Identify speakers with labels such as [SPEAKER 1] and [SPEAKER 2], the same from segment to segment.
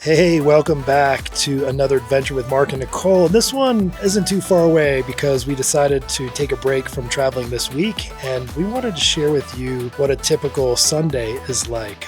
[SPEAKER 1] Hey, welcome back to another adventure with Mark and Nicole. This one isn't too far away because we decided to take a break from traveling this week, and we wanted to share with you what a typical Sunday is like.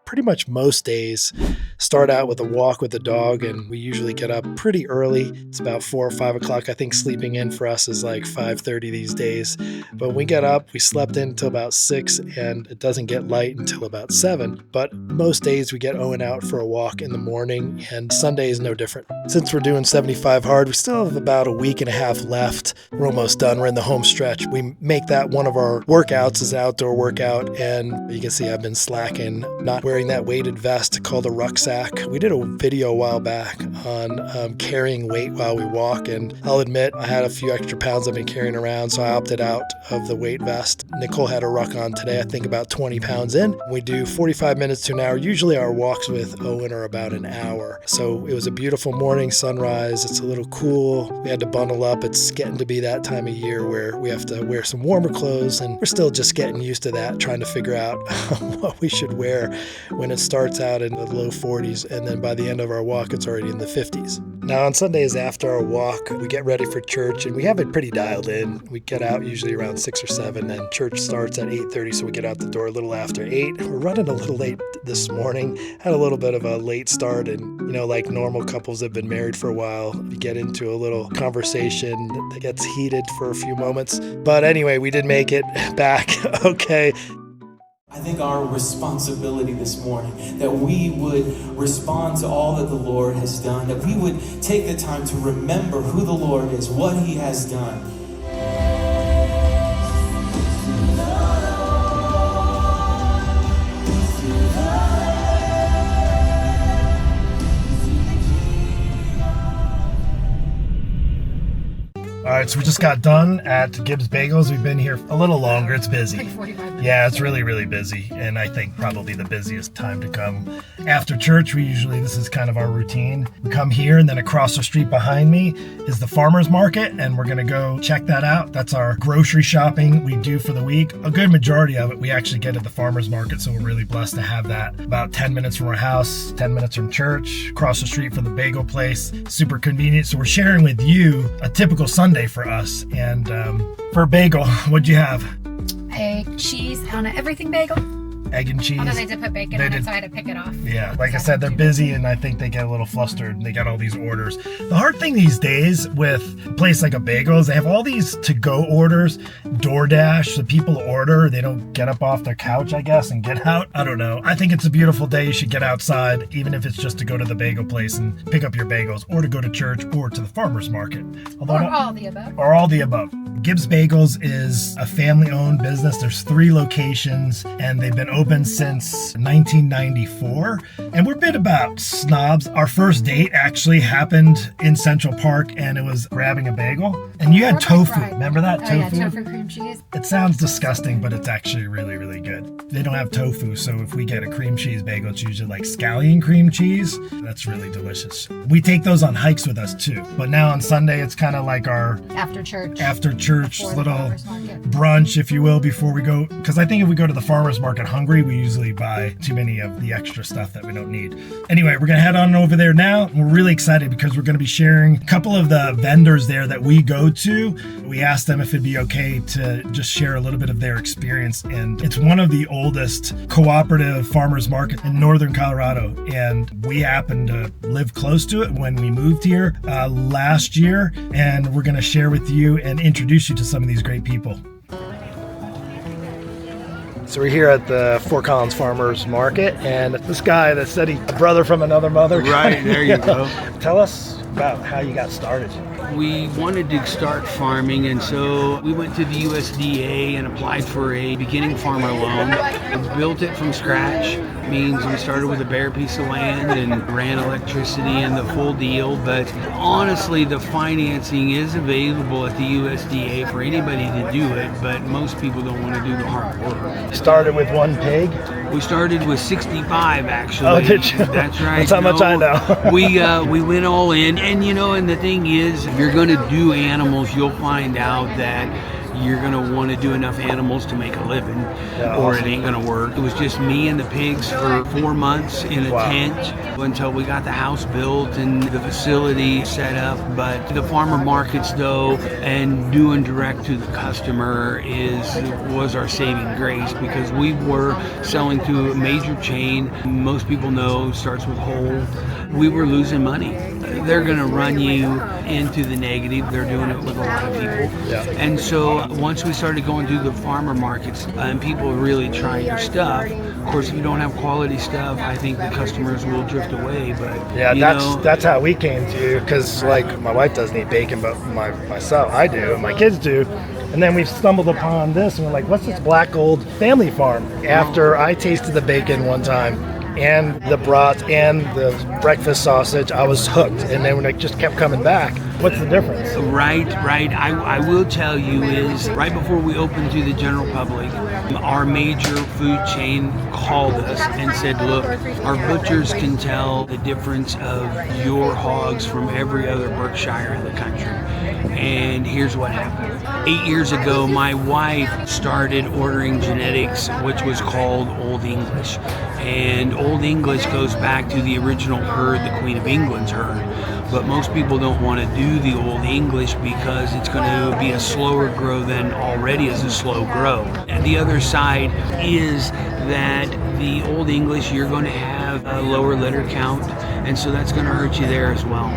[SPEAKER 1] Pretty much most days start out with a walk with the dog, and we usually get up pretty early. It's about 4 or 5 o'clock. I think sleeping in for us is like 5:30 these days. But when we get up, we slept in until about 6, and it doesn't get light until about 7. But most days we get Owen out for a walk in the morning, and Sunday is no different. Since we're doing 75 hard, we still have about a week and a half left. We're almost done. We're in the home stretch. We make that one of our workouts as an outdoor workout, and you can see I've been slacking, not wearing that weighted vest called a rucksack. We did a video a while back on carrying weight while we walk, and I'll admit I had a few extra pounds I've been carrying around, so I opted out of the weight vest. Nicole had a ruck on today, I think about 20 pounds in. We do 45 minutes to an hour. Usually our walks with Owen are about an hour. So it was a beautiful morning, sunrise. It's a little cool. We had to bundle up. It's getting to be that time of year where we have to wear some warmer clothes, and we're still just getting used to that, trying to figure out what we should wear when it starts out in the low 40s, and then by the end of our walk, it's already in the 50s. Now, on Sundays after our walk, we get ready for church, and we have it pretty dialed in. We get out usually around 6 or 7, and church starts at 8:30, so we get out the door a little after 8. We're running a little late this morning. Had a little bit of a late start, and, like normal couples that have been married for a while, you get into a little conversation that gets heated for a few moments. But anyway, we did make it back okay.
[SPEAKER 2] I think our responsibility this morning, that we would respond to all that the Lord has done, that we would take the time to remember who the Lord is, what He has done.
[SPEAKER 1] All right, so we just got done at Gibbs Bagels. We've been here a little longer. It's busy.
[SPEAKER 3] Like 45 minutes.
[SPEAKER 1] Yeah, it's really, really busy. And I think probably the busiest time to come. After church, this is kind of our routine. We come here, and then across the street behind me is the farmer's market, and we're going to go check that out. That's our grocery shopping we do for the week. A good majority of it we actually get at the farmer's market, so we're really blessed to have that. About 10 minutes from our house, 10 minutes from church, across the street from the bagel place. Super convenient. So we're sharing with you a typical Sunday for us. And for a bagel, what'd you have?
[SPEAKER 3] Egg, cheese, on an everything bagel.
[SPEAKER 1] Egg and cheese.
[SPEAKER 3] Although they did put bacon on it, so I had to pick it off.
[SPEAKER 1] Yeah, like I said, they're busy, and I think they get a little flustered. They got all these orders. The hard thing these days with a place like a Bagels, they have all these to-go orders, DoorDash. The people order, they don't get up off their couch, I guess, and get out. I don't know. I think it's a beautiful day. You should get outside, even if it's just to go to the bagel place and pick up your bagels, or to go to church, or to the farmer's market.
[SPEAKER 3] Or all the above.
[SPEAKER 1] Or all the above. Gibbs Bagels is a family-owned business. There's 3 locations, and they've been open since 1994. And we're a bit about snobs. Our first date actually happened in Central Park, and it was grabbing a bagel. And you had tofu. Remember that?
[SPEAKER 3] Oh, yeah, tofu cream cheese.
[SPEAKER 1] It sounds disgusting, but it's actually really, really good. They don't have tofu, so if we get a cream cheese bagel, it's usually like scallion cream cheese. That's really delicious. We take those on hikes with us, too. But now on Sunday, it's kind of like our
[SPEAKER 3] After church
[SPEAKER 1] little brunch, if you will, before we go. Because I think if we go to the farmer's market hungry, we usually buy too many of the extra stuff that we don't need. Anyway, we're going to head on over there now. We're really excited because we're going to be sharing a couple of the vendors there that we go to. We asked them if it'd be okay to just share a little bit of their experience. And it's one of the oldest cooperative farmers market in northern Colorado. And we happen to live close to it when we moved here last year. And we're going to share with you and introduce you to some of these great people. So we're here at the Fort Collins Farmers Market, and this guy that said he's a brother from another mother.
[SPEAKER 4] Right, there you go.
[SPEAKER 1] Tell us about how you got started.
[SPEAKER 4] We wanted to start farming, and so we went to the USDA and applied for a beginning farmer loan. We built it from scratch. Means we started with a bare piece of land and ran electricity and the full deal, but honestly the financing is available at the USDA for anybody to do it, but most people don't want to do the hard work.
[SPEAKER 1] Started with 1 pig?
[SPEAKER 4] We started with 65 actually.
[SPEAKER 1] Oh, did you?
[SPEAKER 4] That's right.
[SPEAKER 1] That's how much I know.
[SPEAKER 4] we went all in, and and the thing is, if you're going to do animals, you'll find out that you're going to want to do enough animals to make a living, or it ain't going to work. It was just me and the pigs for 4 months in a tent until we got the house built and the facility set up. But the farmer markets, though, and doing direct to the customer was our saving grace, because we were selling to a major chain. Most people know starts with whole. We were losing money. They're going to run you into the negative. They're doing it with a lot of people.
[SPEAKER 1] Yeah.
[SPEAKER 4] And so once we started going through the farmer markets and people really try your stuff, of course, if you don't have quality stuff, I think the customers will drift away. But
[SPEAKER 1] yeah, that's how we came to you, because like my wife doesn't eat bacon, but myself, I do, and my kids do. And then we stumbled upon this, and we're like, what's this Black Gold family farm? After I tasted the bacon one time, and the brats and the breakfast sausage, I was hooked. And then when I just kept coming back, what's the difference?
[SPEAKER 4] Right. I will tell you is right before we opened to the general public, our major food chain called us and said, look, our butchers can tell the difference of your hogs from every other Berkshire in the country. And here's what happened. 8 years ago, my wife started ordering genetics, which was called Old English. And Old English goes back to the original herd, the Queen of England's herd. But most people don't want to do the Old English because it's going to be a slower grow than already is a slow grow. And the other side is that the Old English, you're going to have a lower litter count, and so that's going to hurt you there as well.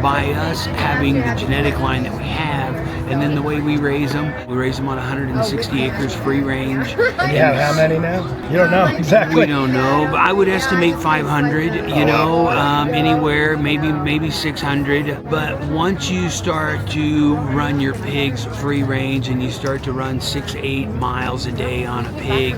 [SPEAKER 4] By us having the genetic line that we have, and then the way we raise them on 160 acres free range.
[SPEAKER 1] And you have how many now? You don't know exactly.
[SPEAKER 4] We don't know, but I would estimate 500, anywhere, maybe 600. But once you start to run your pigs free range and you start to run 6-8 miles a day on a pig,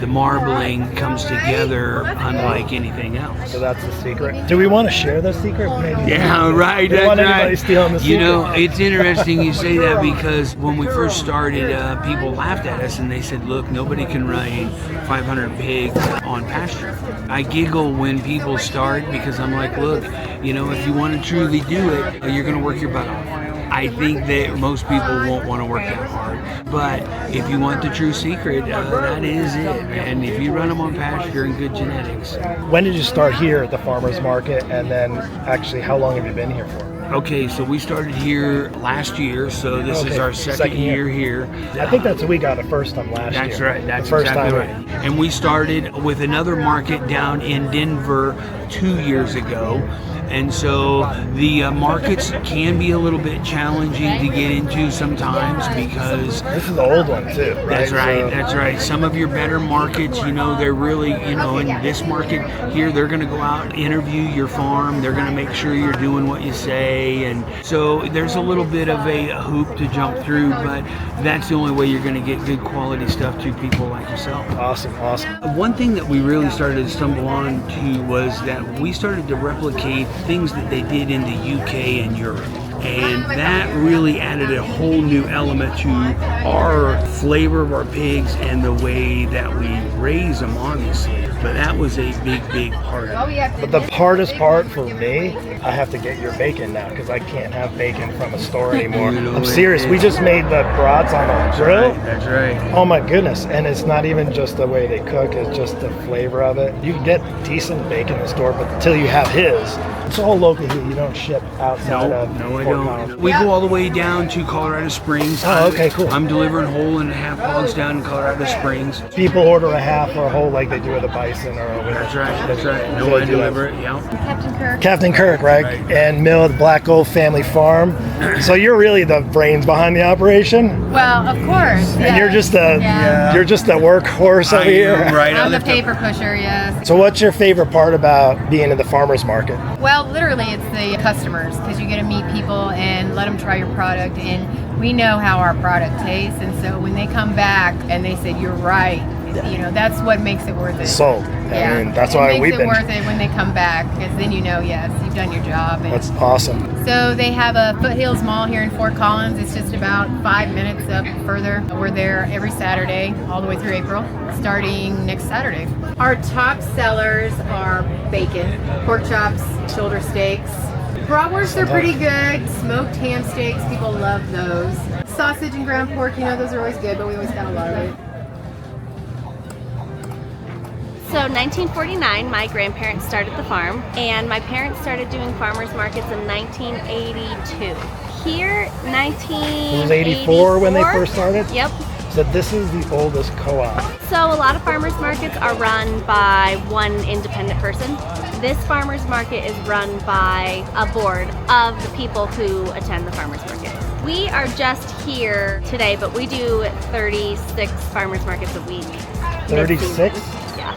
[SPEAKER 4] the marbling comes together unlike anything else.
[SPEAKER 1] So that's the secret. Do we want to share the secret? Maybe.
[SPEAKER 4] Yeah, right.
[SPEAKER 1] Don't want anybody stealing the secret.
[SPEAKER 4] You know, it's interesting you say that, because when we first started, people laughed at us and they said, look, nobody can run 500 pigs on pasture. I giggle when people start, because I'm like, look, if you want to truly do it, you're going to work your butt off. I think that most people won't want to work that hard. But if you want the true secret, that is it. And if you run them on pasture and good genetics.
[SPEAKER 1] When did you start here at the farmer's market? And then actually, how long have you been here for?
[SPEAKER 4] Okay, so we started here last year, so this is our second year here.
[SPEAKER 1] I think that's we got it first time last year.
[SPEAKER 4] That's right. That's
[SPEAKER 1] the first
[SPEAKER 4] exactly
[SPEAKER 1] time.
[SPEAKER 4] Right. And we started with another market down in Denver 2 years ago. And so the markets can be a little bit challenging to get into sometimes, because
[SPEAKER 1] this is the old one too, right?
[SPEAKER 4] That's right. That's right. Some of your better markets, they're really, in this market here, they're going to go out, interview your farm. They're going to make sure you're doing what you say. And so there's a little bit of a hoop to jump through, but that's the only way you're going to get good quality stuff to people like yourself.
[SPEAKER 1] Awesome.
[SPEAKER 4] One thing that we really started to stumble on to was that we started to replicate things that they did in the UK and Europe. And that really added a whole new element to our flavor of our pigs and the way that we raise them, obviously. But that was a big part of it.
[SPEAKER 1] But the hardest part for me, I have to get your bacon now, because I can't have bacon from a store anymore. I'm serious. We just made the brats on the grill.
[SPEAKER 4] That's right.
[SPEAKER 1] Oh my goodness. And it's not even just the way they cook, it's just the flavor of it. You can get decent bacon in the store, but until you have his, it's all local here. You don't ship outside of Fort Collins.
[SPEAKER 4] We go all the way down to Colorado Springs.
[SPEAKER 1] Oh, okay, cool.
[SPEAKER 4] I'm delivering whole and half hogs down in Colorado Springs.
[SPEAKER 1] People order a half or a whole like they do with a bison or a winner.
[SPEAKER 4] That's right. No, I deliver it, yeah.
[SPEAKER 1] Captain Kirk, right? And Mill at the Black Gold Family Farm. So you're really the brains behind the operation?
[SPEAKER 3] Well, of course.
[SPEAKER 1] And you're just a workhorse over here.
[SPEAKER 4] Right.
[SPEAKER 3] I'm the paper pusher, yes.
[SPEAKER 1] So what's your favorite part about being in the farmer's market?
[SPEAKER 3] Well, literally, it's the customers, because you get to meet people and let them try your product, and we know how our product tastes, and so when they come back and they say, you're right, that's what makes it worth it.
[SPEAKER 1] Sold.
[SPEAKER 3] Yeah.
[SPEAKER 1] I mean, that's why we've been.
[SPEAKER 3] It makes it worth it when they come back, because then yes, you've done your job. And
[SPEAKER 1] that's awesome.
[SPEAKER 3] so they have a Foothills Mall here in Fort Collins. It's just about 5 minutes up further. We're there every Saturday, all the way through April, starting next Saturday. Our top sellers are bacon, pork chops, shoulder steaks. Bratwursts are pretty good. Smoked ham steaks, people love those. sausage and ground pork, those are always good, but we always got a lot of it.
[SPEAKER 5] So 1949, my grandparents started the farm, and my parents started doing farmers markets in 1982. Here,
[SPEAKER 1] It was 84 when they first started?
[SPEAKER 5] Yep.
[SPEAKER 1] So this is the oldest co-op.
[SPEAKER 5] So a lot of farmers markets are run by one independent person. This farmers market is run by a board of the people who attend the farmers market. We are just here today, but we do 36 farmers markets a week.
[SPEAKER 1] 36?
[SPEAKER 5] Yeah.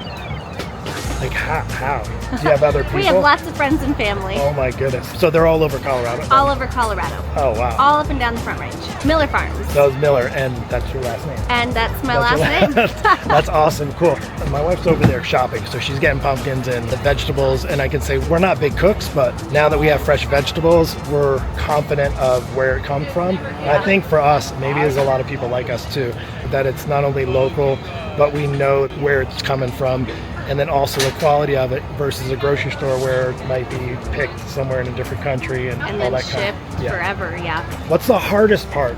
[SPEAKER 1] Like how? Do you have other people?
[SPEAKER 5] We have lots of friends and family.
[SPEAKER 1] Oh my goodness. So they're all over Colorado?
[SPEAKER 5] All over Colorado.
[SPEAKER 1] Oh wow.
[SPEAKER 5] All up and down the Front Range. Miller Farms.
[SPEAKER 1] That was Miller, and that's your last name.
[SPEAKER 5] And that's my
[SPEAKER 1] That's
[SPEAKER 5] last
[SPEAKER 1] your
[SPEAKER 5] name.
[SPEAKER 1] That's awesome, cool. My wife's over there shopping, so she's getting pumpkins and the vegetables, and I can say we're not big cooks, but now that we have fresh vegetables, we're confident of where it comes from. And I think for us, maybe there's a lot of people like us too, that it's not only local, but we know where it's coming from, and then also the quality of it versus a grocery store where it might be picked somewhere in a different country and all
[SPEAKER 5] And then
[SPEAKER 1] that
[SPEAKER 5] shipped
[SPEAKER 1] kind of,
[SPEAKER 5] forever, yeah.
[SPEAKER 1] What's the hardest part?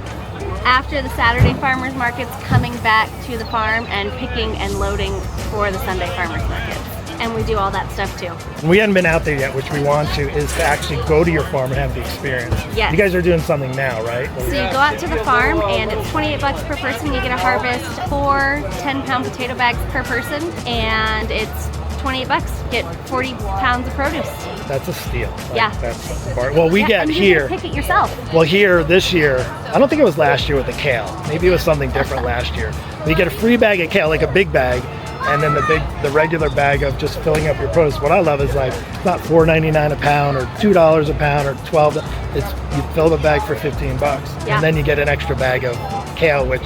[SPEAKER 5] After the Saturday farmers markets, coming back to the farm and picking and loading for the Sunday farmers markets. And we do all that stuff too.
[SPEAKER 1] We hadn't been out there yet, which we want to, is to actually go to your farm and have the experience.
[SPEAKER 5] Yes.
[SPEAKER 1] You guys are doing something now, right?
[SPEAKER 5] So you go out to the farm and it's $28 per person. You get to harvest 4 10-pound potato bags per person, and it's $28. Get 40 pounds of produce.
[SPEAKER 1] That's a steal. Like,
[SPEAKER 5] Yeah.
[SPEAKER 1] That's the part. Well, we get
[SPEAKER 5] and you
[SPEAKER 1] here.
[SPEAKER 5] get to pick it yourself.
[SPEAKER 1] Well, here this year, I don't think it was last year with the kale. Maybe it was something different last year. But you get a free bag of kale, like a big bag, and then the regular bag of just filling up your produce. What I love is like it's not $4.99 a pound or $2 a pound or $12. It's you fill the bag for $15,
[SPEAKER 5] Yeah.
[SPEAKER 1] and then you get an extra bag of kale. Which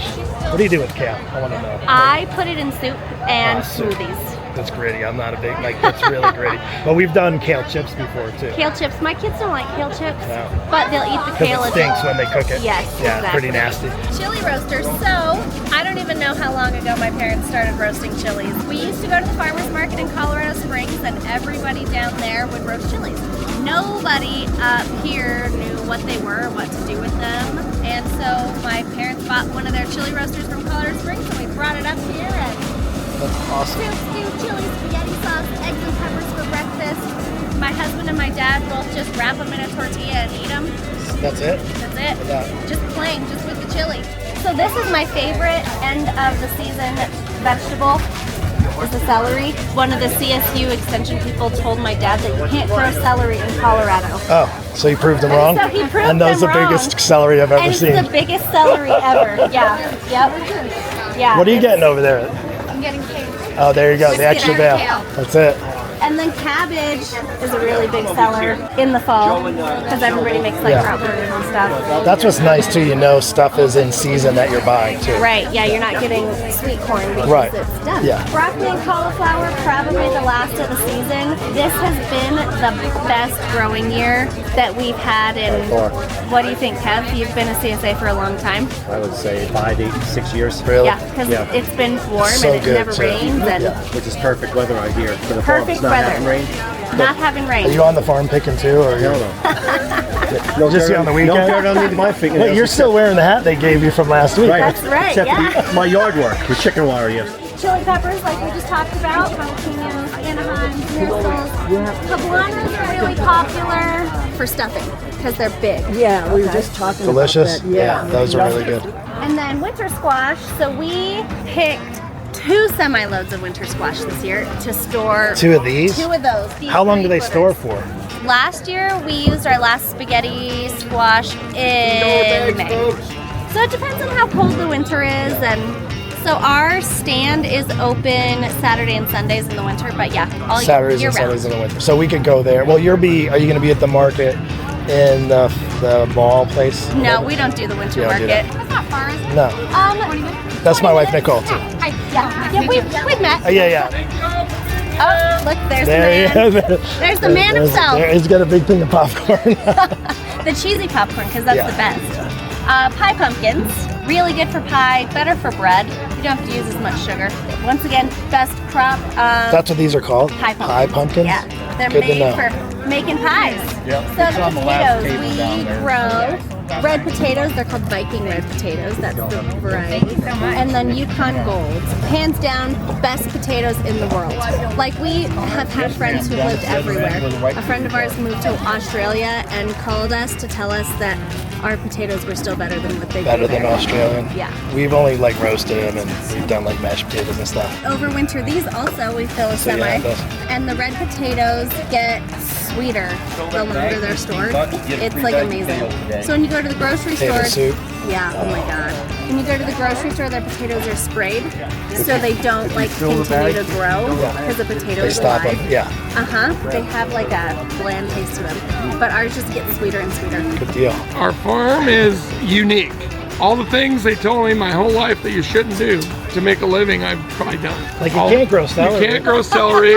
[SPEAKER 1] what do you do with kale? I want to know.
[SPEAKER 5] I put it in soup and
[SPEAKER 1] Soup.
[SPEAKER 5] smoothies.
[SPEAKER 1] That's gritty. I'm not a big it's really gritty. But we've done kale chips before too.
[SPEAKER 5] Kale chips. My kids don't like kale chips,
[SPEAKER 1] No.
[SPEAKER 5] but they'll eat the kale.
[SPEAKER 1] Because it stinks when they cook it.
[SPEAKER 5] Yes,
[SPEAKER 1] Yeah,
[SPEAKER 5] exactly.
[SPEAKER 1] pretty nasty.
[SPEAKER 6] Chili roasters. So, I don't even know how long ago my parents started roasting chilies. We used to go to the farmer's market in Colorado Springs, and everybody down there would roast chilies. Nobody up here knew what they were, what to do with them. And so my parents bought one of their chili roasters from Colorado Springs, and we brought it up here and
[SPEAKER 1] That's awesome.
[SPEAKER 6] stew, chili, spaghetti sauce, eggs and peppers for breakfast. My husband and my dad both just wrap them in a tortilla and eat them.
[SPEAKER 1] That's it?
[SPEAKER 6] That's it.
[SPEAKER 1] Yeah.
[SPEAKER 6] Just plain, just with the chili.
[SPEAKER 5] So this is my favorite end of the season vegetable, is the celery. One of the CSU extension people told my dad that you can't grow celery in Colorado.
[SPEAKER 1] Oh, so you proved them wrong?
[SPEAKER 5] So he proved
[SPEAKER 1] And that was the
[SPEAKER 5] them wrong.
[SPEAKER 1] biggest celery I've ever
[SPEAKER 5] And it's
[SPEAKER 1] seen.
[SPEAKER 5] the biggest celery ever. Yeah. Yep. Yeah.
[SPEAKER 1] What are you getting over there?
[SPEAKER 6] I'm getting cake.
[SPEAKER 1] Oh, there you go, the extra
[SPEAKER 6] get
[SPEAKER 1] bale.
[SPEAKER 6] out
[SPEAKER 1] That's it.
[SPEAKER 5] And then cabbage is a really big seller in the fall because everybody makes like
[SPEAKER 1] Yeah.
[SPEAKER 5] crop burgers and stuff.
[SPEAKER 1] That's what's nice too, you know stuff is in season that you're buying too.
[SPEAKER 5] Right, yeah, you're not getting sweet corn because
[SPEAKER 1] Right.
[SPEAKER 5] it's done.
[SPEAKER 1] Yeah.
[SPEAKER 5] Broccoli and cauliflower, probably the last of the season. This has been the best growing year that we've had in, what do you think, Kev? You've been a CSA for a long time.
[SPEAKER 7] I would say 5 to 6 years.
[SPEAKER 1] Really?
[SPEAKER 5] Yeah, because
[SPEAKER 7] Yeah.
[SPEAKER 5] it's been warm
[SPEAKER 1] So
[SPEAKER 5] and it
[SPEAKER 1] good,
[SPEAKER 5] never
[SPEAKER 1] too.
[SPEAKER 5] rains and
[SPEAKER 7] Which is perfect weather out here for the farm.
[SPEAKER 5] perfect
[SPEAKER 7] It's not
[SPEAKER 5] weather.
[SPEAKER 7] having rain.
[SPEAKER 5] Not having
[SPEAKER 1] Are
[SPEAKER 5] rain.
[SPEAKER 1] you on the farm picking too, or
[SPEAKER 7] No,
[SPEAKER 1] you're
[SPEAKER 7] no.
[SPEAKER 1] just on the weekend?
[SPEAKER 7] No dirt underneath my fingernails.
[SPEAKER 1] Wait, you're still wearing the hat they gave you from last week.
[SPEAKER 7] Right.
[SPEAKER 5] That's right,
[SPEAKER 7] Except
[SPEAKER 5] yeah.
[SPEAKER 7] for my yard work with chicken wire, yes.
[SPEAKER 5] Chili peppers, like we just talked about, jalapenos, Anaheim, Missiles. Poblanos are really popular for stuffing because they're big.
[SPEAKER 8] Yeah, we were just talking
[SPEAKER 1] Delicious?
[SPEAKER 8] about that. Yeah,
[SPEAKER 1] those are really good.
[SPEAKER 5] And then winter squash. So we picked 2 semi-loads of winter squash this year to store.
[SPEAKER 1] 2 of these?
[SPEAKER 5] 2 of those.
[SPEAKER 1] How long do they store for?
[SPEAKER 5] Last year we used our last spaghetti squash in May. So it depends on how cold the winter is, and so our stand is open Saturday and Sundays in the winter, but yeah, all
[SPEAKER 1] Saturdays
[SPEAKER 5] year
[SPEAKER 1] and
[SPEAKER 5] round.
[SPEAKER 1] Sundays in the winter. So we could go there. Well, are you going to be at the market in the mall place?
[SPEAKER 5] No, we don't do the winter
[SPEAKER 1] You don't do
[SPEAKER 5] market.
[SPEAKER 6] That's not far, is it?
[SPEAKER 1] No. That's my wife, Nicole, too.
[SPEAKER 5] Yeah, we've met.
[SPEAKER 1] Yeah.
[SPEAKER 5] Oh, look, there's
[SPEAKER 1] There
[SPEAKER 5] the
[SPEAKER 1] you
[SPEAKER 5] man.
[SPEAKER 1] go.
[SPEAKER 5] There's the man himself.
[SPEAKER 1] He's got a big thing of popcorn.
[SPEAKER 5] The cheesy popcorn, because that's
[SPEAKER 1] Yeah.
[SPEAKER 5] the best. Pie pumpkins, really good for pie, better for bread. You don't have to use as much sugar. Once again, best crop.
[SPEAKER 1] That's what these are called?
[SPEAKER 5] Pie pumpkins.
[SPEAKER 1] Pie pumpkins?
[SPEAKER 5] Yeah, they're
[SPEAKER 1] Good to
[SPEAKER 5] made
[SPEAKER 1] know.
[SPEAKER 5] for making pies.
[SPEAKER 7] Yep.
[SPEAKER 5] So
[SPEAKER 7] It's
[SPEAKER 5] the
[SPEAKER 7] on the last
[SPEAKER 5] potatoes
[SPEAKER 7] table down
[SPEAKER 5] we
[SPEAKER 7] there.
[SPEAKER 5] grow
[SPEAKER 6] red potatoes, they're called Viking red potatoes. That's the variety.
[SPEAKER 3] Thank you so much.
[SPEAKER 6] And then Yukon Gold. Hands down, best potatoes in the world. Like, we have had friends who've lived everywhere. A friend of ours moved to Australia and called us to tell us that our potatoes were still better than what they
[SPEAKER 1] Better
[SPEAKER 6] do
[SPEAKER 1] than
[SPEAKER 6] there.
[SPEAKER 1] Australian.
[SPEAKER 6] Yeah.
[SPEAKER 1] We've only like roasted them and we've done like mashed potatoes and stuff.
[SPEAKER 6] Over winter, these also we fill with
[SPEAKER 1] So,
[SPEAKER 6] semi.
[SPEAKER 1] yeah, those-
[SPEAKER 6] And the red potatoes get sweeter the longer they're stored. It's like amazing. So when you go to the grocery
[SPEAKER 1] Potato
[SPEAKER 6] store,
[SPEAKER 1] soup.
[SPEAKER 6] yeah, oh my god. When you go to the grocery store, their potatoes are sprayed so they don't like continue to grow because the potato
[SPEAKER 1] They
[SPEAKER 6] is
[SPEAKER 1] stop
[SPEAKER 6] alive.
[SPEAKER 1] them. Yeah,
[SPEAKER 6] They have like a bland taste to them. But ours just get sweeter and sweeter.
[SPEAKER 1] good deal.
[SPEAKER 8] Our farm is unique. All the things they told me my whole life that you shouldn't do to make a living, I've probably done.
[SPEAKER 1] Like you can't grow celery.
[SPEAKER 8] You can't grow celery.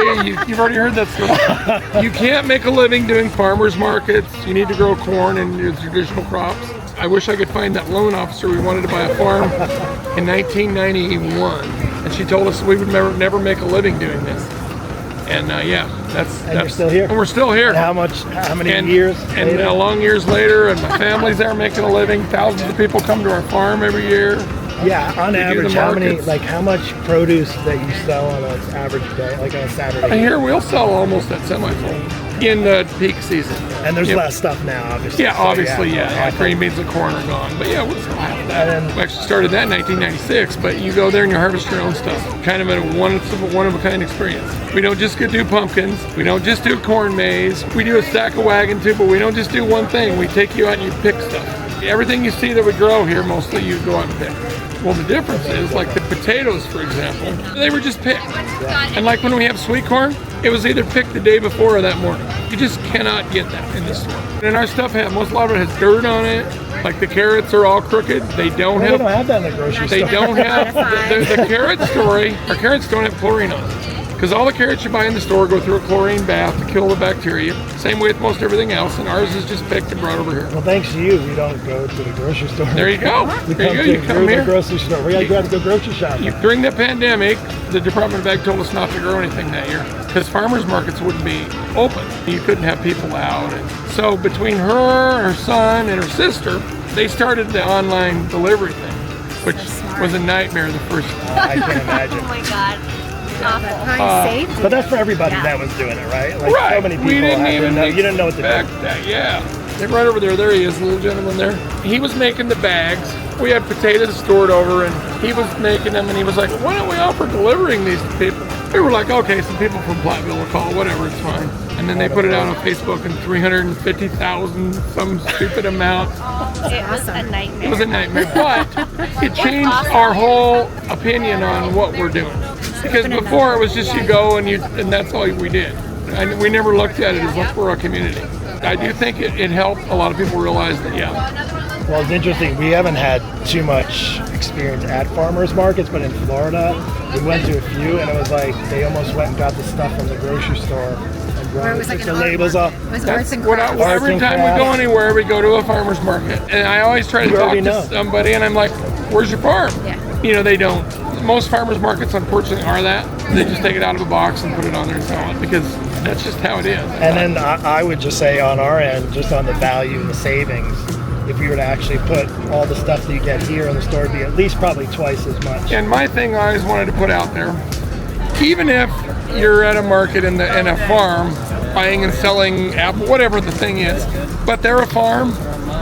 [SPEAKER 8] You've already heard that story. You can't make a living doing farmers markets. You need to grow corn and your traditional crops. I wish I could find that loan officer we wanted to buy a farm in 1991, and she told us we would never make a living doing this. And yeah, that's
[SPEAKER 1] you're still here?
[SPEAKER 8] And we're still here.
[SPEAKER 1] And how many
[SPEAKER 8] And-
[SPEAKER 1] years
[SPEAKER 8] And
[SPEAKER 1] later?
[SPEAKER 8] long years later, and my family's there making a living. Thousands of people come to our farm every year.
[SPEAKER 1] Yeah, on
[SPEAKER 8] We do the
[SPEAKER 1] average,
[SPEAKER 8] markets.
[SPEAKER 1] how much produce that you sell on an average day, like on a
[SPEAKER 8] And
[SPEAKER 1] Saturday?
[SPEAKER 8] here we'll sell almost that semi-full in the peak season.
[SPEAKER 1] And there's
[SPEAKER 8] Yep.
[SPEAKER 1] less stuff now, obviously.
[SPEAKER 8] Yeah,
[SPEAKER 1] So,
[SPEAKER 8] obviously, yeah.
[SPEAKER 1] half
[SPEAKER 8] Green beans and corn are gone. But yeah, we'll still have that.
[SPEAKER 1] And then-
[SPEAKER 8] We actually started that in 1996, but you go there and you harvest your own stuff. Kind of a one-of-a-kind experience. We don't just do pumpkins. We don't just do corn maze. We do a stack of wagon too, but we don't just do one thing. We take you out and you pick stuff. Everything you see that we grow here, mostly you go out and pick. Well, the difference is, like the potatoes, for example, they were just picked. And like when we have sweet corn, it was either picked the day before or that morning. You just cannot get that in the store. And our stuff a lot of it has dirt on it. Like the carrots are all crooked. They don't
[SPEAKER 1] Well,
[SPEAKER 8] have.
[SPEAKER 1] they don't have that in the grocery
[SPEAKER 8] They
[SPEAKER 1] store.
[SPEAKER 8] don't have the carrot story. Our carrots don't have chlorine on them. Because all the carrots you buy in the store go through a chlorine bath to kill the bacteria. Same way with most everything else, and ours is just picked and brought over here.
[SPEAKER 1] Well, thanks to you, we don't go to the grocery store.
[SPEAKER 8] There you go.
[SPEAKER 1] We
[SPEAKER 8] There
[SPEAKER 1] come
[SPEAKER 8] you go.
[SPEAKER 1] to
[SPEAKER 8] You come
[SPEAKER 1] the
[SPEAKER 8] here.
[SPEAKER 1] grocery store. We gotta go grocery shopping.
[SPEAKER 8] During the pandemic, the Department of Ag told us not to grow anything that year because farmers markets wouldn't be open. You couldn't have people out. And so between her son, and her sister, they started the online delivery thing, which was a nightmare the first
[SPEAKER 1] I can't imagine.
[SPEAKER 6] Oh my god. Awful.
[SPEAKER 3] Time saved.
[SPEAKER 1] But that's for everybody that was doing it, right? Like
[SPEAKER 8] Right.
[SPEAKER 1] so many people
[SPEAKER 8] We didn't
[SPEAKER 1] had to
[SPEAKER 8] even
[SPEAKER 1] know. You didn't know what to do.
[SPEAKER 8] expect that. Yeah. They're right over there. There he is, the little gentleman there. He was making the bags. We had potatoes stored over, and he was making them. And he was like, "Why don't we offer delivering these to people?" We were like, "Okay, some people from Platteville will call. Whatever, it's fine." And then they put it out on Facebook, and 350,000, some stupid amount.
[SPEAKER 6] It was a nightmare.
[SPEAKER 8] It was a nightmare, but it changed our whole opinion on what we're doing. Because before it was just you go and that's all we did. And we never looked at it as look for a community. I do think it helped a lot of people realize that, yeah.
[SPEAKER 1] Well, it's interesting. We haven't had too much experience at farmers markets, but in Florida, we went to a few, and it was like they almost went and got the stuff from the grocery store and brought
[SPEAKER 3] Where it was
[SPEAKER 1] it.
[SPEAKER 3] like
[SPEAKER 1] The
[SPEAKER 3] an art
[SPEAKER 1] labels
[SPEAKER 3] market.
[SPEAKER 1] up.
[SPEAKER 3] It was
[SPEAKER 8] That's
[SPEAKER 3] arts and
[SPEAKER 8] what
[SPEAKER 3] crafts.
[SPEAKER 8] every time we go anywhere, we go to a farmer's market. And I always try to
[SPEAKER 1] You
[SPEAKER 8] talk
[SPEAKER 1] already
[SPEAKER 8] to
[SPEAKER 1] know.
[SPEAKER 8] somebody, and I'm like, where's your farm?
[SPEAKER 3] Yeah.
[SPEAKER 8] You know, they don't. Most farmers markets, unfortunately, are that. They just take it out of a box and put it on there and sell it because that's just how it is.
[SPEAKER 1] And then I would just say on our end, just on the value and the savings, if we were to actually put all the stuff that you get here in the store, it'd be at least probably twice as much.
[SPEAKER 8] And my thing I always wanted to put out there, even if you're at a market in a farm buying and selling apple, whatever the thing is, but they're a farm,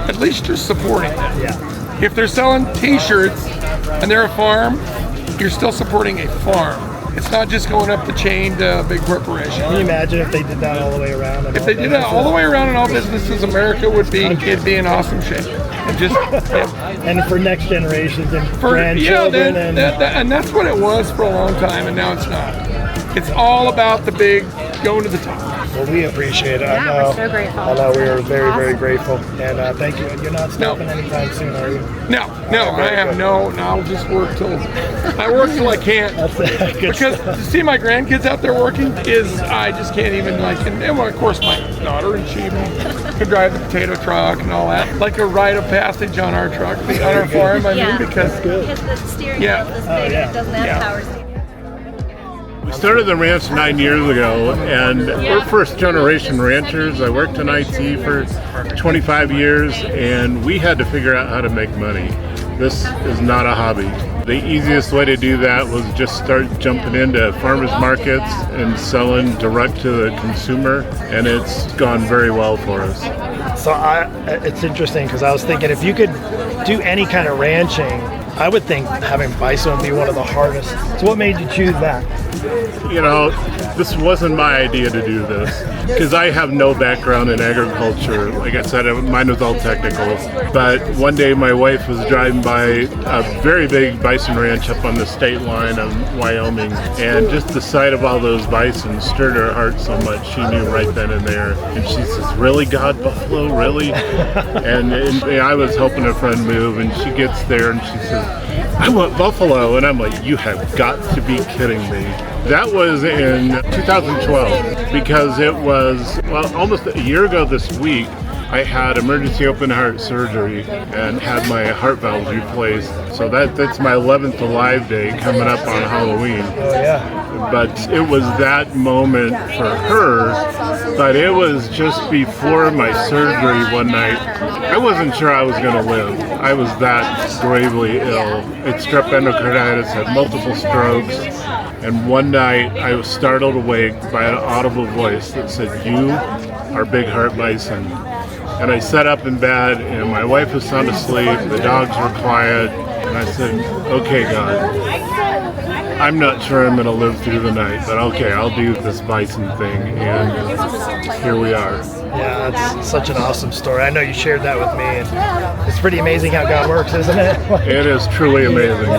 [SPEAKER 8] at least you're supporting them.
[SPEAKER 1] Yeah.
[SPEAKER 8] If they're selling t-shirts and they're a farm, you're still supporting a farm. It's not just going up the chain to a big corporation.
[SPEAKER 1] Can you imagine if they did that all the way around? And
[SPEAKER 8] If they did that all the way around in all businesses, America it'd be in awesome shape. And just
[SPEAKER 1] And for next generations and
[SPEAKER 8] for
[SPEAKER 1] grandchildren
[SPEAKER 8] and that's what it was for a long time, and now it's not. It's all about the big going to the top.
[SPEAKER 1] well, we appreciate it. I
[SPEAKER 3] Yeah,
[SPEAKER 1] know.
[SPEAKER 3] we're so grateful.
[SPEAKER 1] I know we are very, very
[SPEAKER 3] Awesome.
[SPEAKER 1] grateful. And thank you. You're not stopping anytime soon, are you?
[SPEAKER 8] No, I have no. I'll just work till I can't.
[SPEAKER 1] That's good
[SPEAKER 8] Because
[SPEAKER 1] stuff.
[SPEAKER 8] to see my grandkids out there working I just can't even and well, of course my daughter, and she could drive the potato truck and all that, like a rite of passage on our truck, on our farm. I mean, because
[SPEAKER 6] Because the steering
[SPEAKER 8] Yeah.
[SPEAKER 6] wheel is
[SPEAKER 1] Oh,
[SPEAKER 6] big
[SPEAKER 1] yeah.
[SPEAKER 6] and it doesn't have
[SPEAKER 8] Yeah.
[SPEAKER 6] power steering.
[SPEAKER 9] We started the ranch 9 years ago, and we're first generation ranchers. I worked in IT for 25 years, and we had to figure out how to make money. This is not a hobby. The easiest way to do that was just start jumping into farmers markets and selling direct to the consumer, and it's gone very well for us.
[SPEAKER 1] So it's interesting because I was thinking if you could do any kind of ranching, I would think having bison would be one of the hardest. So what made you choose that?
[SPEAKER 9] You know, this wasn't my idea to do this because I have no background in agriculture. Like I said, mine was all technical. But one day my wife was driving by a very big bison ranch up on the state line of Wyoming, and just the sight of all those bison stirred her heart so much she knew right then and there. And she says, "Really, God, buffalo, really?" and I was helping a friend move, and she gets there and she says, "I want buffalo." And I'm like, "You have got to be kidding me." That was in 2012 because it was, well, almost a year ago this week, I had emergency open heart surgery and had my heart valves replaced. So that's my 11th alive day coming up on Halloween.
[SPEAKER 1] Oh, yeah.
[SPEAKER 9] But it was that moment for her, but it was just before my surgery one night. I wasn't sure I was going to live. I was that gravely ill. It strep endocarditis, had multiple strokes. And one night I was startled awake by an audible voice that said, "You are Big Heart Bison." And I sat up in bed and my wife was sound asleep, the dogs were quiet, and I said, "Okay, God, I'm not sure I'm gonna live through the night, but okay, I'll do this bison thing," and here we are.
[SPEAKER 1] Yeah, that's such an awesome story. I know you shared that with me, and it's pretty amazing how God works, isn't it?
[SPEAKER 9] It is truly amazing.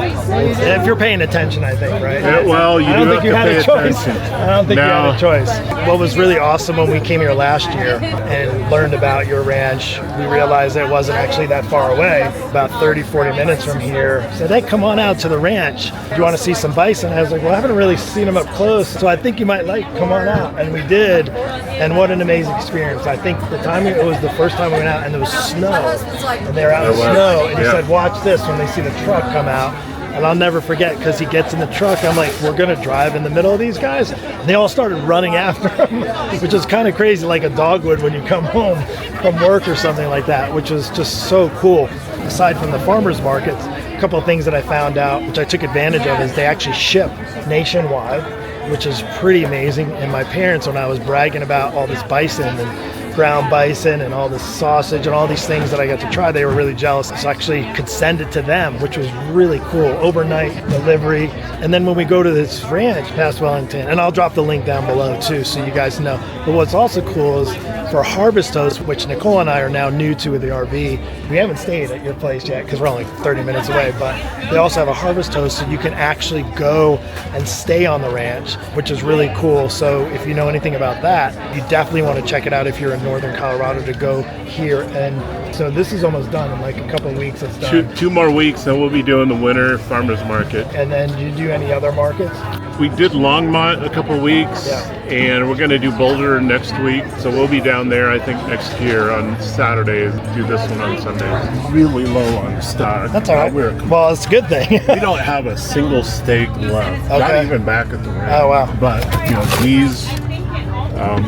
[SPEAKER 1] If you're paying attention, I think, right?
[SPEAKER 9] Yeah, well, you do have to pay attention.
[SPEAKER 1] I don't think you had a choice. What was really awesome when we came here last year and learned about your ranch, we realized it wasn't actually that far away, about 30, 40 minutes from here. Said, "Hey, come on out to the ranch. Do you want to see some bison?" I was like, "Well, I haven't really seen them up close, so I think you might come on out." And we did, and what an amazing experience. I think the time it was the first time we went out, and there was snow, and they were out in the snow, and he said, "Watch this when they see the truck come out." And I'll never forget because he gets in the truck. I'm like, "We're gonna drive in the middle of these guys," and they all started running after him, which is kind of crazy, like a dog would when you come home from work or something like that, which was just so cool. Aside from the farmers markets, a couple of things that I found out, which I took advantage of, is they actually ship nationwide, which is pretty amazing. And my parents, when I was bragging about all this bison and ground bison and all this sausage and all these things that I got to try, they were really jealous. So I actually could send it to them, which was really cool. Overnight delivery. And then when we go to this ranch past Wellington, and I'll drop the link down below too so you guys know. But what's also cool is for harvest toast, which Nicole and I are now new to with the RV. We haven't stayed at your place yet because we're only 30 minutes away, but they also have a harvest toast so you can actually go and stay on the ranch, which is really cool. So if you know anything about that, you definitely want to check it out if you're in northern Colorado to go here. And so this is almost done in like a couple of weeks. It's done.
[SPEAKER 9] Two more weeks and we'll be doing the winter farmers market.
[SPEAKER 1] And then do you do any other markets?
[SPEAKER 9] We did Longmont a couple of weeks, and we're going to do Boulder next week. So we'll be down there, I think, next year on Saturdays. Do this one on Sundays. Really low on stock.
[SPEAKER 1] That's all right. Well, it's a good thing.
[SPEAKER 9] We don't have a single steak left.
[SPEAKER 1] Okay.
[SPEAKER 9] Not even back at the ranch.
[SPEAKER 1] Oh, wow.
[SPEAKER 9] But, you know, these,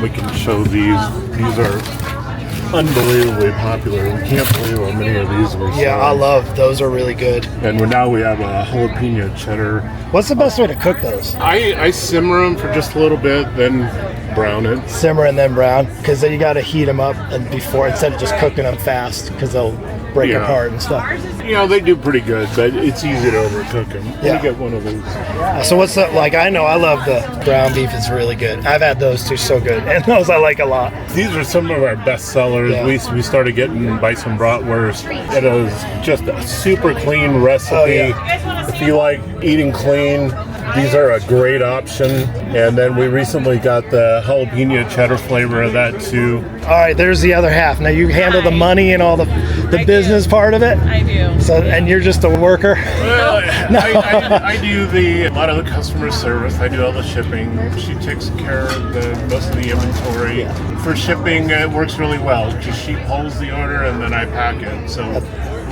[SPEAKER 9] we can show these. These are unbelievably popular. We can't believe how many of these we
[SPEAKER 1] Yeah, I love those. Are really good.
[SPEAKER 9] And now we have a jalapeno cheddar.
[SPEAKER 1] What's the best way to cook those?
[SPEAKER 9] I simmer them for just a little bit, then brown it.
[SPEAKER 1] Simmer and then brown, because then you got to heat them up and before, instead of just cooking them fast, because they'll break apart and stuff.
[SPEAKER 9] You know, they do pretty good, but it's easy to overcook them.
[SPEAKER 1] Yeah.
[SPEAKER 9] You get one of those.
[SPEAKER 1] So what's the, like, I know I love the ground beef. It's really good. I've had those too, so good. And those I like a lot.
[SPEAKER 9] These are some of our best sellers.
[SPEAKER 1] Yeah.
[SPEAKER 9] We started getting bison bratwurst. It is just a super clean recipe.
[SPEAKER 1] Oh, yeah.
[SPEAKER 9] If you like eating clean, these are a great option. And then we recently got the jalapeno cheddar flavor of that too.
[SPEAKER 1] All right, there's the other half. Now you handle the money and all the business part of it.
[SPEAKER 10] I do.
[SPEAKER 1] So, and you're just a worker.
[SPEAKER 9] Well, I do a lot of the customer service. I do all the shipping. She takes care of most of the inventory.
[SPEAKER 1] Yeah.
[SPEAKER 9] For shipping, it works really well. Just she pulls the order and then I pack it. So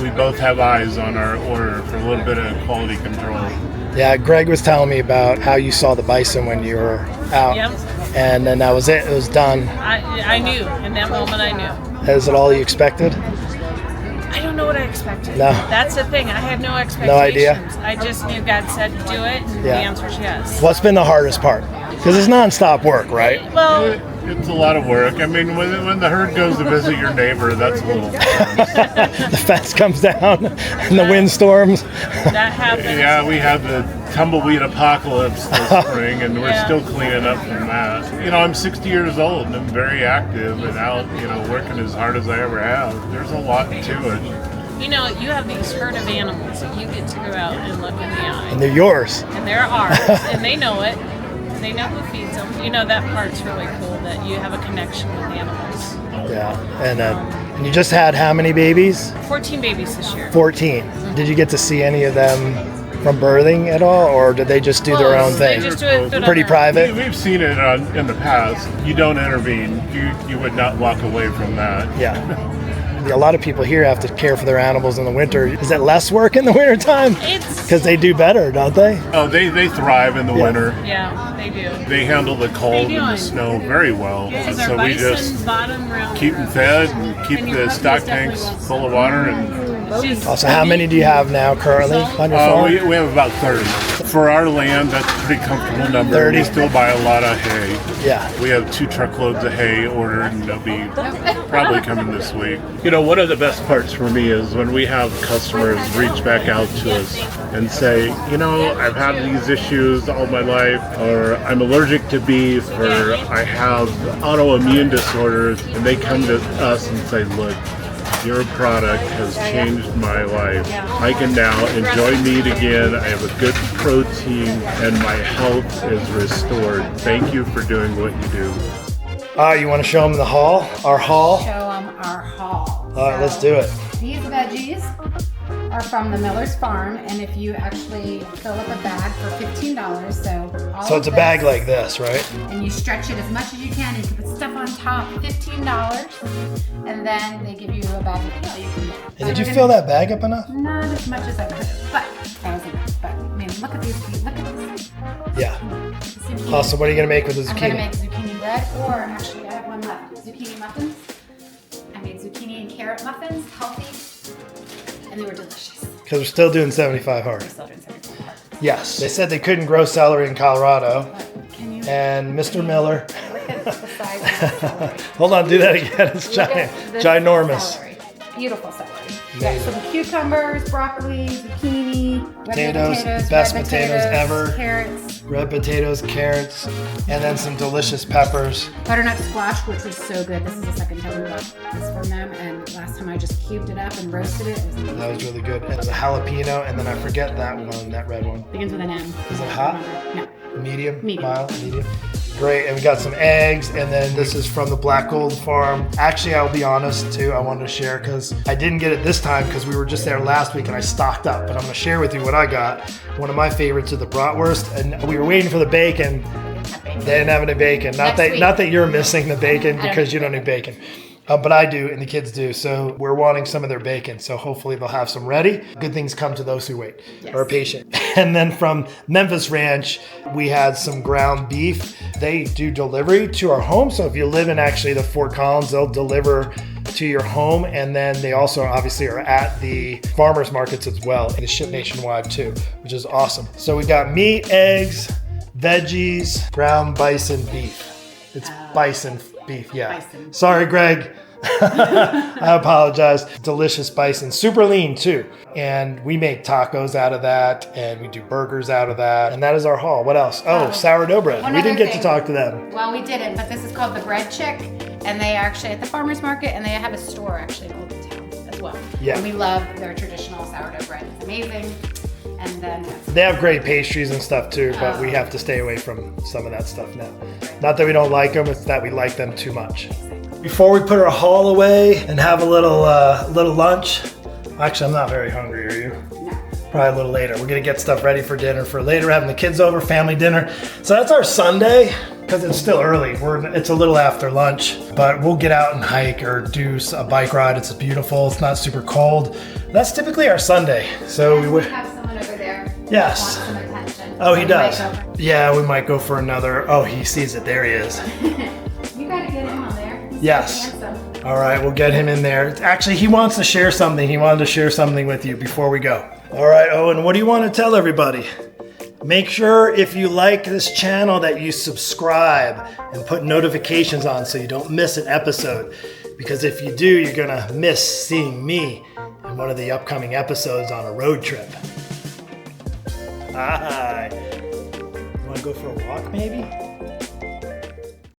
[SPEAKER 9] we both have eyes on our order for a little bit of quality control.
[SPEAKER 1] Yeah, Greg was telling me about how you saw the bison when you were out.
[SPEAKER 10] Yep.
[SPEAKER 1] And then that was it. It was done.
[SPEAKER 10] I knew. In that moment, I knew.
[SPEAKER 1] Is it all you expected?
[SPEAKER 10] I don't know what I expected.
[SPEAKER 1] No.
[SPEAKER 10] That's the thing. I had no expectations.
[SPEAKER 1] No idea?
[SPEAKER 10] I just knew God said do it, and the answer is yes.
[SPEAKER 1] What's been the hardest part? Because it's nonstop work, right?
[SPEAKER 10] Well,
[SPEAKER 9] It's a lot of work. I mean, when the herd goes to visit your neighbor, that's a little fun.
[SPEAKER 1] The fence comes down and the wind storms.
[SPEAKER 10] that happens.
[SPEAKER 9] Yeah, we had the tumbleweed apocalypse this spring, and we're still cleaning up from that. You know, I'm 60 years old, and I'm very active and out, you know, working as hard as I ever have. There's a lot to it.
[SPEAKER 10] You know, you have these herd of animals that you get to go out and look in the eye.
[SPEAKER 1] And they're yours.
[SPEAKER 10] And they're ours, and they know it. They know who feeds them. You know, that part's really cool, that you have a connection with the animals.
[SPEAKER 1] Yeah. And you just had how many babies?
[SPEAKER 10] 14 babies this year.
[SPEAKER 1] 14. Did you get to see any of them from birthing at all, or did they just do their own
[SPEAKER 10] They
[SPEAKER 1] thing?
[SPEAKER 10] just do it
[SPEAKER 1] Pretty private?
[SPEAKER 9] We've seen it in the past. You don't intervene. You would not walk away from that.
[SPEAKER 1] Yeah. A lot of people here have to care for their animals in the winter. Is it less work in the wintertime?
[SPEAKER 10] It's
[SPEAKER 1] Because they do better, don't they?
[SPEAKER 9] Oh, they thrive in the winter.
[SPEAKER 10] yeah, they do.
[SPEAKER 9] They handle the cold and the
[SPEAKER 10] doing?
[SPEAKER 9] snow very well.
[SPEAKER 10] Because
[SPEAKER 9] So
[SPEAKER 10] our
[SPEAKER 9] we
[SPEAKER 10] bison
[SPEAKER 9] just
[SPEAKER 10] bottom round.
[SPEAKER 9] keep them fed and keep
[SPEAKER 10] And your
[SPEAKER 9] the
[SPEAKER 10] puppy
[SPEAKER 9] stock
[SPEAKER 10] is definitely
[SPEAKER 9] tanks
[SPEAKER 10] well
[SPEAKER 9] full of water. And
[SPEAKER 1] Also, how many do you have now currently on your farm?
[SPEAKER 9] we have about 30. For our land, that's a pretty comfortable number.
[SPEAKER 1] 30.
[SPEAKER 9] We still buy a lot of hay.
[SPEAKER 1] Yeah.
[SPEAKER 9] We have 2 truckloads of hay ordered, and they'll be probably coming this week. You know, one of the best parts for me is when we have customers reach back out to us and say, you know, I've had these issues all my life, or I'm allergic to beef, or I have autoimmune disorders, and they come to us and say, look, your product has changed my life. I can now enjoy meat again. I have a good protein and my health is restored. Thank you for doing what you do.
[SPEAKER 1] All right, you want to show them the haul? Our haul?
[SPEAKER 3] Show them our haul.
[SPEAKER 1] All right, let's do it.
[SPEAKER 3] These veggies are from the Miller's Farm, and if you actually fill up a bag for $15,
[SPEAKER 1] So it's a bag like this, right?
[SPEAKER 3] and you stretch it as much as you can, and you can put stuff on top, $15, and then they give you a bag of you can.
[SPEAKER 1] And did you fill that bag up enough?
[SPEAKER 3] Not as much as I could have, but that was enough. But I mean, look at these. Look at this.
[SPEAKER 1] Yeah.
[SPEAKER 3] Zucchini.
[SPEAKER 1] Awesome. What are you going to make with the
[SPEAKER 3] I'm gonna
[SPEAKER 1] zucchini?
[SPEAKER 3] make zucchini bread, or actually I have one left. Zucchini muffins. I made zucchini and carrot muffins, healthy, and they were delicious.
[SPEAKER 1] Because we're still doing 75 hard.
[SPEAKER 3] Still doing 75 hard.
[SPEAKER 1] Yes. They said they couldn't grow celery in Colorado.
[SPEAKER 3] Can you
[SPEAKER 1] And Mr. Miller.
[SPEAKER 3] look at the size of the celery?
[SPEAKER 1] Hold on, do that again. It's
[SPEAKER 3] Look
[SPEAKER 1] giant.
[SPEAKER 3] at this
[SPEAKER 1] Ginormous.
[SPEAKER 3] celery. Beautiful celery. Got some cucumbers, broccoli, zucchini,
[SPEAKER 1] Potatoes,
[SPEAKER 3] red
[SPEAKER 1] best potatoes ever.
[SPEAKER 3] carrots,
[SPEAKER 1] Red potatoes, carrots, and then some delicious peppers.
[SPEAKER 3] butternut squash, which was so good. This is the second time we got this from them, and last time I just cubed it up and roasted it. It was amazing.
[SPEAKER 1] That was really good. It was a jalapeno, and then I forget that one, that red one.
[SPEAKER 3] Begins with an M.
[SPEAKER 1] Is it hot?
[SPEAKER 3] No.
[SPEAKER 1] Medium?
[SPEAKER 3] Medium.
[SPEAKER 1] Mild? Medium? Great, and we got some eggs, and then this is from the Black Gold Farm. Actually, I'll be honest too, I wanted to share because I didn't get it this time because we were just there last week and I stocked up, but I'm gonna share with you what I got. One of my favorites is the bratwurst, and we were waiting for the bacon. They didn't have any bacon. Not that you're missing the bacon because you don't need bacon. But I do, and the kids do. So we're wanting some of their bacon. So hopefully they'll have some ready. Good things come to those who wait or are patient. And then from Memphis Ranch, we had some ground beef. They do delivery to our home. So if you live in actually the Fort Collins, they'll deliver to your home. And then they also obviously are at the farmers markets as well. And they ship nationwide too, which is awesome. So we got meat, eggs, veggies, ground bison beef. It's bison beef, yeah.
[SPEAKER 3] Bison.
[SPEAKER 1] Sorry, Greg. I apologize. Delicious bison, super lean too. And we make tacos out of that, and we do burgers out of that. And that is our haul. What else? Oh, sourdough bread.
[SPEAKER 3] One
[SPEAKER 1] We didn't
[SPEAKER 3] other
[SPEAKER 1] get to
[SPEAKER 3] thing.
[SPEAKER 1] talk to them.
[SPEAKER 3] Well, we didn't, but this is called the Bread Chick, and they actually at the farmers market, and they have a store actually in Old Town as well.
[SPEAKER 1] Yeah.
[SPEAKER 3] And we love their traditional sourdough bread. It's amazing. And then
[SPEAKER 1] They have great pastries and stuff too, but we have to stay away from some of that stuff now. Not that we don't like them, it's that we like them too much. Before we put our haul away and have a little lunch, actually I'm not very hungry, are you?
[SPEAKER 3] no.
[SPEAKER 1] Probably a little later. We're gonna get stuff ready for dinner for later, having the kids over, family dinner. So that's our Sunday, because it's still early. It's a little after lunch, but we'll get out and hike or do a bike ride. It's beautiful, it's not super cold. That's typically our Sunday. So we
[SPEAKER 3] We
[SPEAKER 1] would,
[SPEAKER 3] have someone over there.
[SPEAKER 1] Yes.
[SPEAKER 3] Wants some attention.
[SPEAKER 1] Oh, he
[SPEAKER 3] We
[SPEAKER 1] does.
[SPEAKER 3] might go
[SPEAKER 1] Yeah, we might go for another. Oh, he sees it. There he is.
[SPEAKER 3] You gotta get him on there. He's
[SPEAKER 1] Yes.
[SPEAKER 3] handsome.
[SPEAKER 1] All right, we'll get him in there. Actually, he wants to share something. He wanted to share something with you before we go. All right, Owen, what do you want to tell everybody? Make sure if you like this channel that you subscribe and put notifications on so you don't miss an episode. Because if you do, you're gonna miss seeing me in one of the upcoming episodes on a road trip. Hi. You wanna go for a walk maybe?